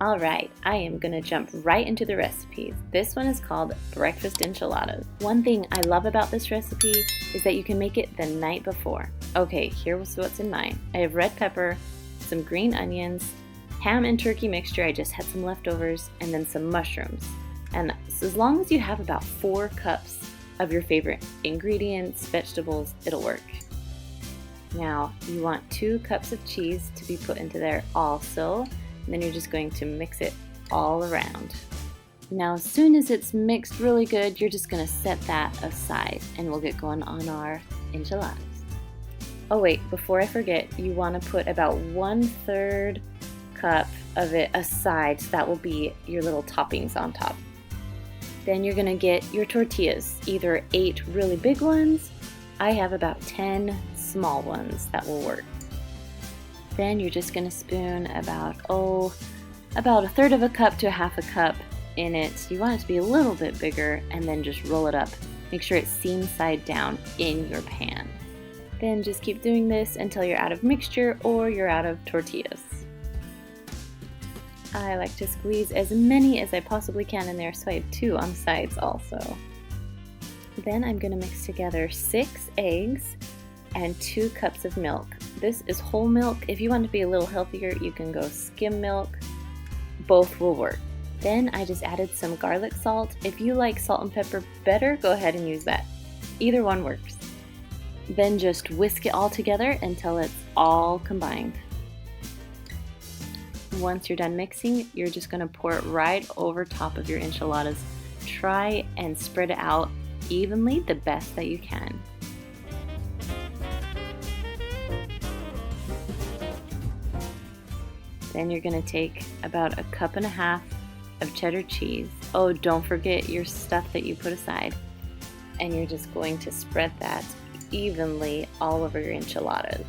Alright, I am gonna jump right into the recipes. This one is called breakfast enchiladas. One thing I love about this recipe is that you can make it the night before. Okay, here's what's in mine. I have red pepper, some green onions, ham and turkey mixture, I just had some leftovers, and then some mushrooms. And so as long as you have about 4 cups of your favorite ingredients, vegetables, it'll work. Now, you want 2 cups of cheese to be put into there also. And then you're just going to mix it all around. Now, as soon as it's mixed really good, you're just going to set that aside and we'll get going on our enchiladas. Oh wait, before I forget, you want to put about 1/3 cup of it aside, so that will be your little toppings on top. Then you're going to get your tortillas, either 8 really big ones. I have about 10 small ones that will work. Then you're just going to spoon about 1/3 of a cup to 1/2 a cup in it. You want it to be a little bit bigger, and then just roll it up. Make sure it's seam side down in your pan. Then just keep doing this until you're out of mixture or you're out of tortillas. I like to squeeze as many as I possibly can in there, so I have 2 on the sides also. Then I'm going to mix together 6 eggs and 2 cups of milk. This is whole milk. If you want to be a little healthier, you can go skim milk. Both will work. Then I just added some garlic salt. If you like salt and pepper better, go ahead and use that. Either one works. Then just whisk it all together until it's all combined. Once you're done mixing, you're just going to pour it right over top of your enchiladas. Try and spread it out evenly the best that you can. Then you're going to take about 1.5 cups of cheddar cheese. Oh, don't forget your stuff that you put aside. And you're just going to spread that evenly all over your enchiladas.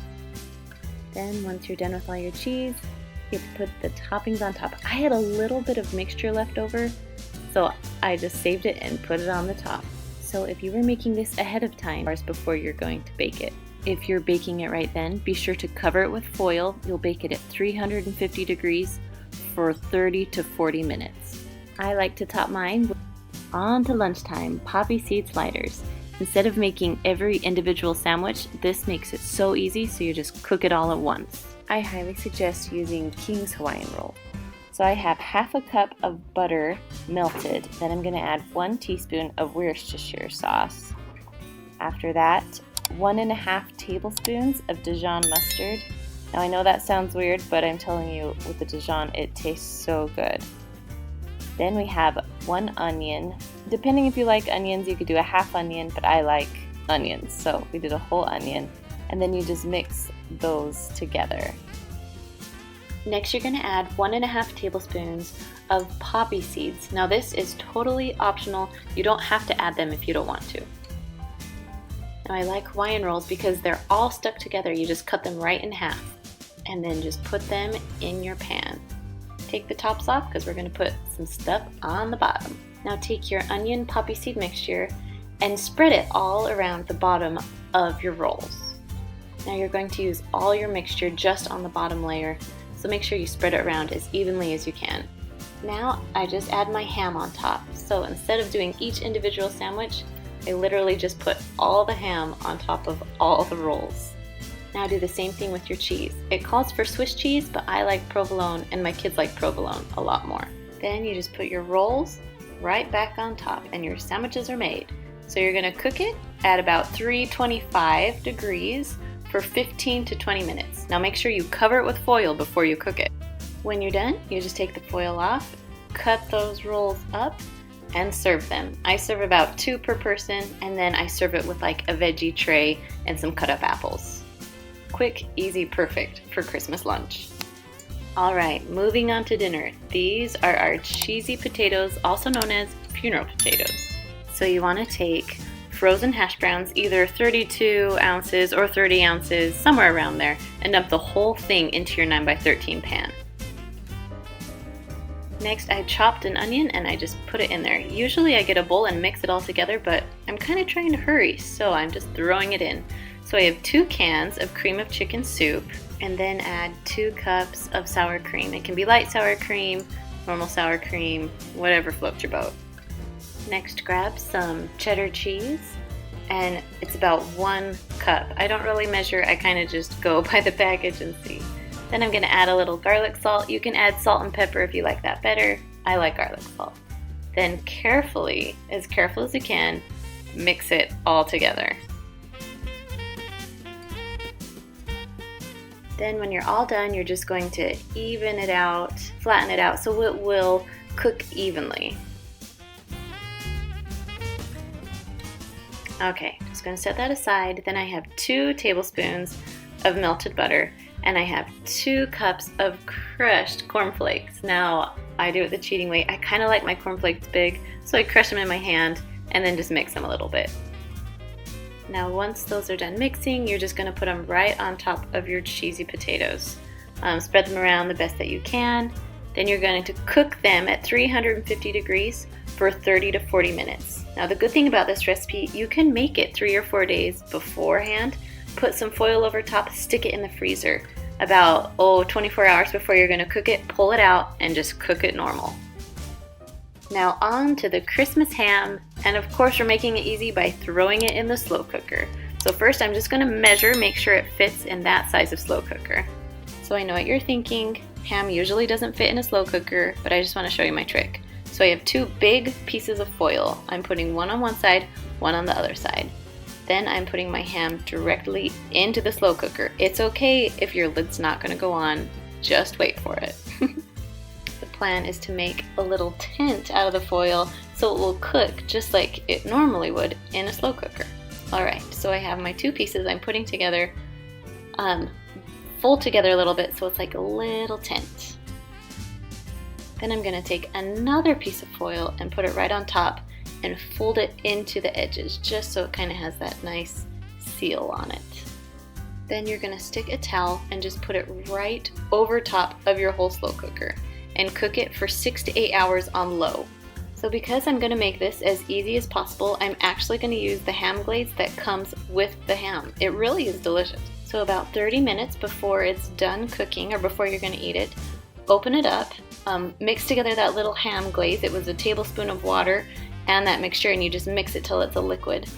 Then once you're done with all your cheese, you have to put the toppings on top. I had a little bit of mixture left over, so I just saved it and put it on the top. So if you were making this ahead of time, hours before you're going to bake it. If you're baking it right then, be sure to cover it with foil. You'll bake it at 350 degrees for 30 to 40 minutes. I like to top mine with on to lunchtime poppy seed sliders. Instead of making every individual sandwich, this makes it so easy, so you just cook it all at once. I highly suggest using King's Hawaiian roll. So I have 1/2 cup of butter melted. Then I'm going to add 1 teaspoon of Worcestershire sauce. After that, 1.5 tablespoons of Dijon mustard. Now I know that sounds weird, but I'm telling you, with the Dijon, it tastes so good. Then we have 1 onion. Depending if you like onions, you could do a 1/2 onion, but I like onions, so we did a whole onion. And then you just mix those together. Next, you're going to add 1.5 tablespoons of poppy seeds. Now this is totally optional. You don't have to add them if you don't want to. Now I like Hawaiian rolls because they're all stuck together. You just cut them right in half and then just put them in your pan. Take the tops off because we're going to put some stuff on the bottom. Now take your onion poppy seed mixture and spread it all around the bottom of your rolls. Now you're going to use all your mixture just on the bottom layer, so make sure you spread it around as evenly as you can. Now I just add my ham on top. So instead of doing each individual sandwich, I literally just put all the ham on top of all the rolls. Now do the same thing with your cheese. It calls for Swiss cheese, but I like provolone and my kids like provolone a lot more. Then you just put your rolls right back on top and your sandwiches are made. So you're going to cook it at about 325 degrees for 15 to 20 minutes. Now make sure you cover it with foil before you cook it. When you're done, you just take the foil off, cut those rolls up, and serve them. I serve about 2 per person, and then I serve it with like a veggie tray and some cut up apples. Quick, easy, perfect for Christmas lunch. Alright, moving on to dinner. These are our cheesy potatoes, also known as funeral potatoes. So you want to take frozen hash browns, either 32 ounces or 30 ounces, somewhere around there, and dump the whole thing into your 9x13 pan. Next, I chopped an onion and I just put it in there. Usually I get a bowl and mix it all together, but I'm kind of trying to hurry, so I'm just throwing it in. So I have 2 cans of cream of chicken soup, and then add 2 cups of sour cream. It can be light sour cream, normal sour cream, whatever floats your boat. Next, grab some cheddar cheese, and it's about 1 cup. I don't really measure, I kind of just go by the package and see. Then I'm gonna add a little garlic salt. You can add salt and pepper if you like that better. I like garlic salt. Then carefully, as careful as you can, mix it all together. Then when you're all done, you're just going to even it out, flatten it out so it will cook evenly. Okay, just gonna set that aside. Then I have 2 tablespoons of melted butter, and I have 2 cups of crushed cornflakes. Now, I do it the cheating way. I kind of like my cornflakes big, so I crush them in my hand and then just mix them a little bit. Now, once those are done mixing, you're just gonna put them right on top of your cheesy potatoes. Spread them around the best that you can. Then you're going to cook them at 350 degrees for 30 to 40 minutes. Now, the good thing about this recipe, you can make it 3 or 4 days beforehand. Put some foil over top, stick it in the freezer. About 24 hours before you're gonna cook it, pull it out and just cook it normal. Now on to the Christmas ham, and of course we're making it easy by throwing it in the slow cooker. So first I'm just gonna measure, make sure it fits in that size of slow cooker. So I know what you're thinking, ham usually doesn't fit in a slow cooker, but I just wanna show you my trick. So I have 2 big pieces of foil. I'm putting one on one side, one on the other side. Then I'm putting my ham directly into the slow cooker. It's okay if your lid's not gonna go on, just wait for it. The plan is to make a little tent out of the foil so it will cook just like it normally would in a slow cooker. Alright, so I have my 2 pieces I'm putting together, fold together a little bit so it's like a little tent. Then I'm gonna take another piece of foil and put it right on top and fold it into the edges just so it kind of has that nice seal on it. Then you're gonna stick a towel and just put it right over top of your whole slow cooker and cook it for 6 to 8 hours on low. So because I'm gonna make this as easy as possible, I'm actually gonna use the ham glaze that comes with the ham. It really is delicious. So about 30 minutes before it's done cooking or before you're gonna eat it, open it up, mix together that little ham glaze. It was a tablespoon of water and that mixture, and you just mix it till it's a liquid.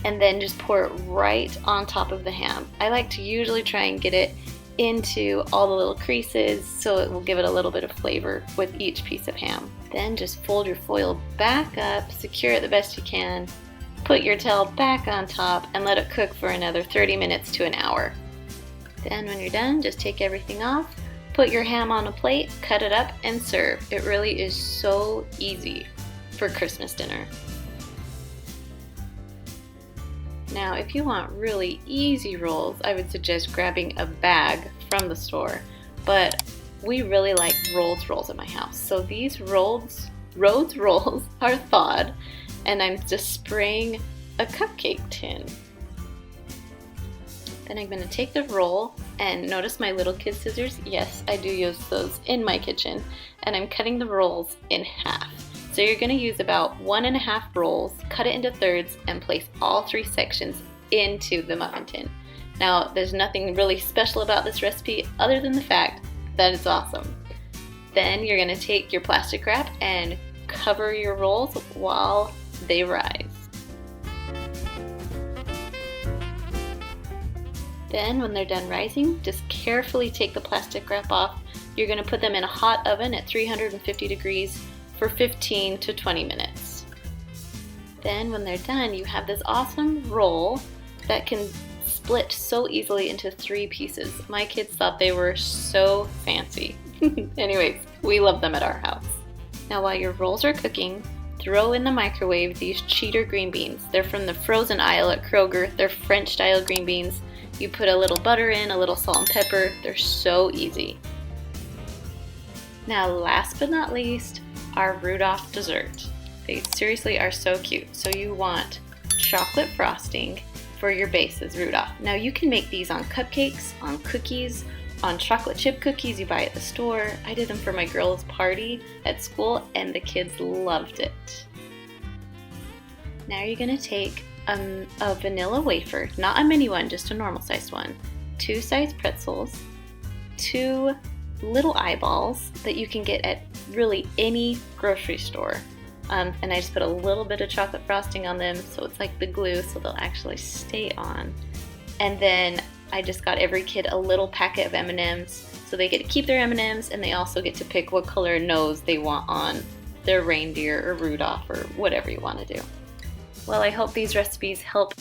And then just pour it right on top of the ham. I like to usually try and get it into all the little creases so it will give it a little bit of flavor with each piece of ham. Then just fold your foil back up, secure it the best you can, put your towel back on top, and let it cook for another 30 minutes to an hour. Then when you're done, just take everything off, put your ham on a plate, cut it up, and serve. It really is so easy for Christmas dinner. Now, if you want really easy rolls, I would suggest grabbing a bag from the store, but we really like Rhodes rolls at my house. So these Rhodes rolls are thawed, and I'm just spraying a cupcake tin. Then I'm gonna take the roll, and notice my little kid scissors? Yes, I do use those in my kitchen, and I'm cutting the rolls in half. So you're gonna use about 1.5 rolls, cut it into thirds, and place all 3 sections into the muffin tin. Now, there's nothing really special about this recipe other than the fact that it's awesome. Then you're gonna take your plastic wrap and cover your rolls while they rise. Then when they're done rising, just carefully take the plastic wrap off. You're gonna put them in a hot oven at 350 degrees for 15 to 20 minutes. Then when they're done, you have this awesome roll that can split so easily into 3 pieces. My kids thought they were so fancy. Anyways, we love them at our house. Now while your rolls are cooking, throw in the microwave these cheddar green beans. They're from the frozen aisle at Kroger. They're French style green beans. You put a little butter in, a little salt and pepper. They're so easy. Now last but not least, our Rudolph dessert. They seriously are so cute. So you want chocolate frosting for your base as Rudolph. Now you can make these on cupcakes, on cookies, on chocolate chip cookies you buy at the store. I did them for my girls' party at school and the kids loved it. Now you're gonna take a vanilla wafer, not a mini one, just a normal sized one, 2 sized pretzels, 2 little eyeballs that you can get at really any grocery store. And I just put a little bit of chocolate frosting on them so it's like the glue so they'll actually stay on. And then I just got every kid a little packet of M&Ms so they get to keep their M&Ms and they also get to pick what color nose they want on their reindeer or Rudolph or whatever you want to do. Well, I hope these recipes help